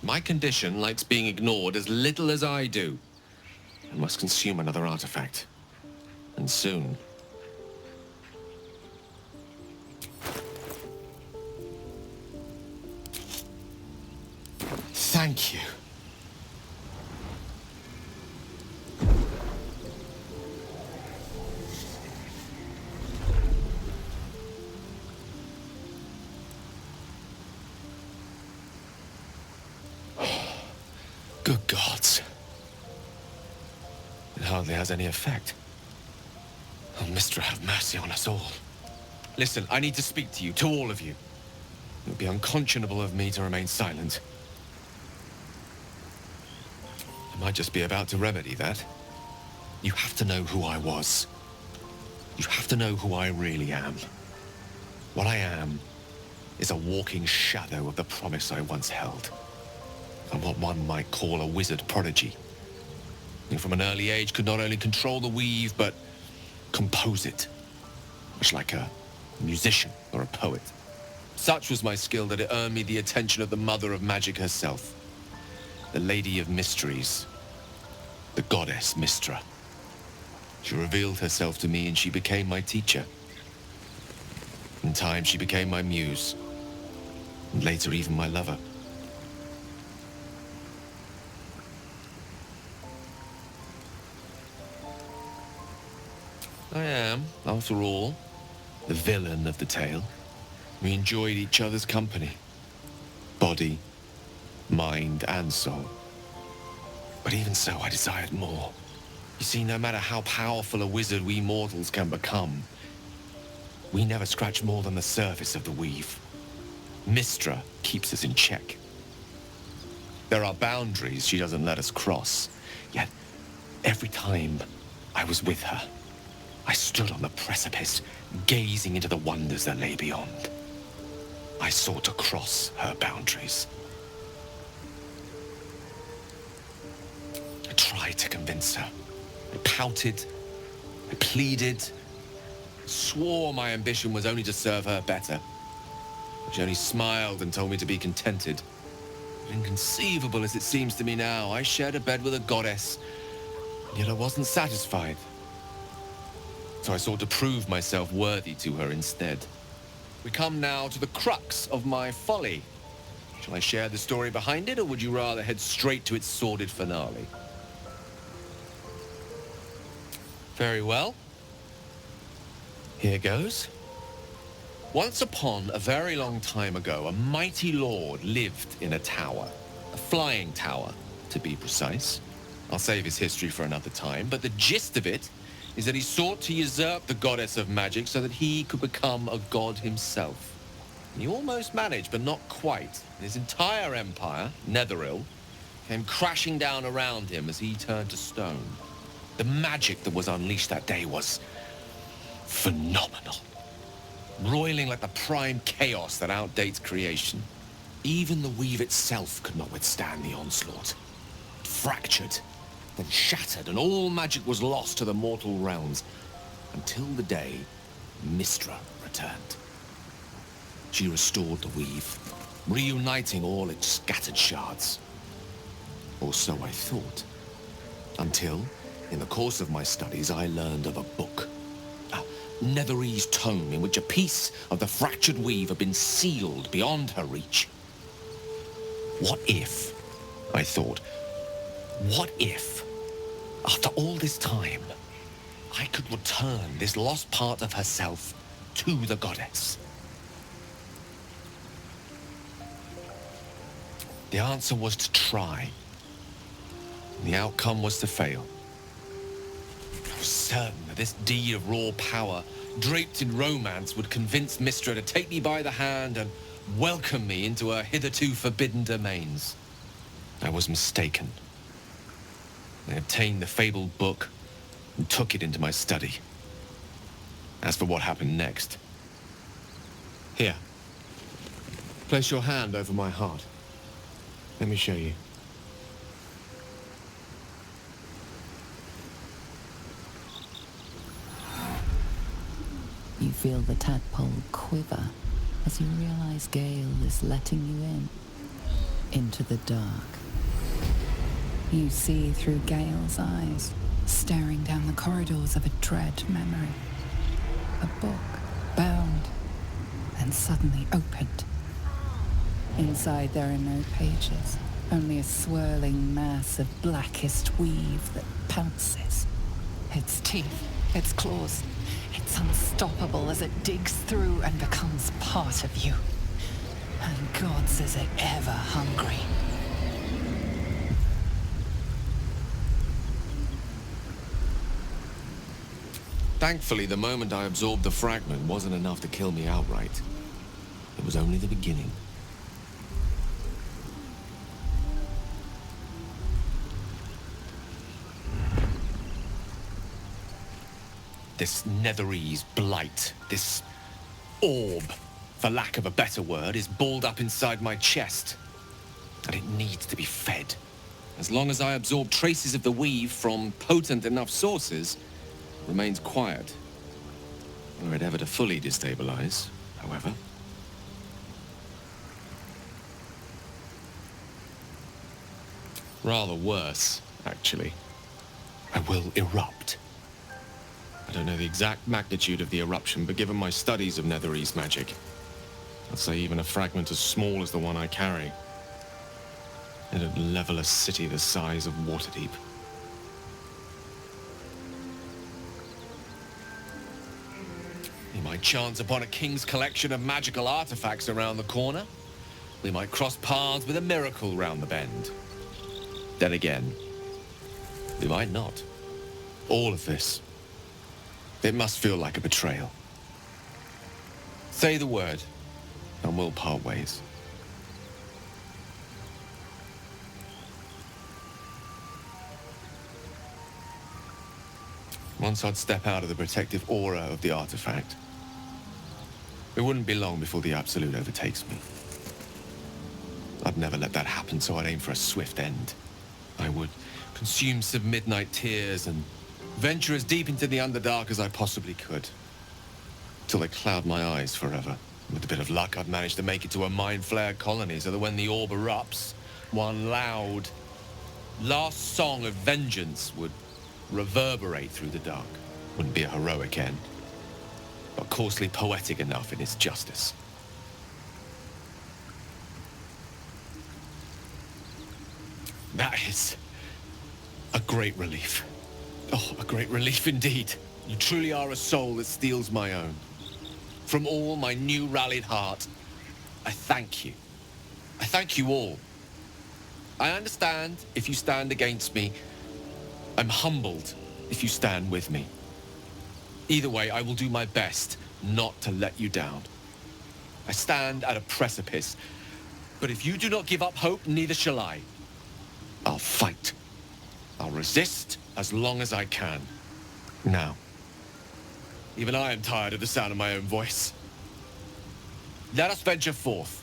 My condition likes being ignored as little as I do. I must consume another artifact. And soon. Thank you. Good gods. It hardly has any effect. Oh, Mystra, have mercy on us all. Listen, I need to speak to you, to all of you. It would be unconscionable of me to remain silent. I might just be about to remedy that. You have to know who I was. You have to know who I really am. What I am is a walking shadow of the promise I once held. I'm what one might call a wizard prodigy, who from an early age could not only control the weave, but compose it, much like a musician or a poet. Such was my skill that it earned me the attention of the mother of magic herself, the Lady of Mysteries, the goddess Mystra. She revealed herself to me and she became my teacher. In time, she became my muse, and later even my lover. I am, after all, the villain of the tale. We enjoyed each other's company. Body, mind, and soul. But even so, I desired more. You see, no matter how powerful a wizard we mortals can become, we never scratch more than the surface of the weave. Mystra keeps us in check. There are boundaries she doesn't let us cross. Yet, every time I was with her, I stood on the precipice, gazing into the wonders that lay beyond. I sought to cross her boundaries. I tried to convince her. I pouted, I pleaded, swore my ambition was only to serve her better. She only smiled and told me to be contented. But inconceivable as it seems to me now, I shared a bed with a goddess, yet I wasn't satisfied. So I sought to prove myself worthy to her instead. We come now to the crux of my folly. Shall I share the story behind it, or would you rather head straight to its sordid finale? Very well. Here goes. Once upon a very long time ago, a mighty lord lived in a tower. A flying tower, to be precise. I'll save his history for another time, but the gist of it is that he sought to usurp the goddess of magic so that he could become a god himself. And he almost managed, but not quite. And his entire empire, Netheril, came crashing down around him as he turned to stone. The magic that was unleashed that day was phenomenal. Roiling like the prime chaos that outdates creation. Even the weave itself could not withstand the onslaught. It fractured, then shattered, and all magic was lost to the mortal realms, until the day Mystra returned. She restored the weave, reuniting all its scattered shards. Or so I thought. Until, in the course of my studies, I learned of a book. A Netherese tome in which a piece of the fractured weave had been sealed beyond her reach. What if, I thought, what if, after all this time, I could return this lost part of herself to the goddess? The answer was to try. The outcome was to fail. I was certain that this deed of raw power, draped in romance, would convince Mystra to take me by the hand and welcome me into her hitherto forbidden domains. I was mistaken. I obtained the fabled book and took it into my study. As for what happened next... Here. Place your hand over my heart. Let me show you. You feel the tadpole quiver as you realize Gale is letting you in. into the dark. You see through Gale's eyes, staring down the corridors of a dread memory. A book, bound, and suddenly opened. Inside there are no pages, only a swirling mass of blackest weave that pounces. Its teeth, its claws, it's unstoppable as it digs through and becomes part of you. And God's is it ever hungry. Thankfully, the moment I absorbed the fragment wasn't enough to kill me outright. It was only the beginning. This Netherese blight, this orb, for lack of a better word, is balled up inside my chest. And it needs to be fed. As long as I absorb traces of the weave from potent enough sources, it remains quiet. Were it ever to fully destabilize, however. Rather worse, actually. I will erupt. I don't know the exact magnitude of the eruption, but given my studies of Netherese magic, I'd say even a fragment as small as the one I carry, it'd level a city the size of Waterdeep. We might chance upon a king's collection of magical artifacts around the corner. We might cross paths with a miracle round the bend. Then again, we might not. All of this, it must feel like a betrayal. Say the word, and we'll part ways. Once I'd step out of the protective aura of the artifact, it wouldn't be long before the Absolute overtakes me. I'd never let that happen, so I'd aim for a swift end. I would consume some midnight tears and venture as deep into the Underdark as I possibly could, till they cloud my eyes forever. With a bit of luck, I'd manage to make it to a Mind Flayer colony, so that when the orb erupts, one loud, last song of vengeance would reverberate through the dark. Wouldn't be a heroic end, but coarsely poetic enough in its justice. That is a great relief. Oh, a great relief indeed. You truly are a soul that steals my own. From all my new rallied heart, I thank you. I thank you all. I understand if you stand against me. I'm humbled if you stand with me. Either way, I will do my best not to let you down. I stand at a precipice, but if you do not give up hope, neither shall I. I'll fight. I'll resist as long as I can. Now, even I am tired of the sound of my own voice. Let us venture forth.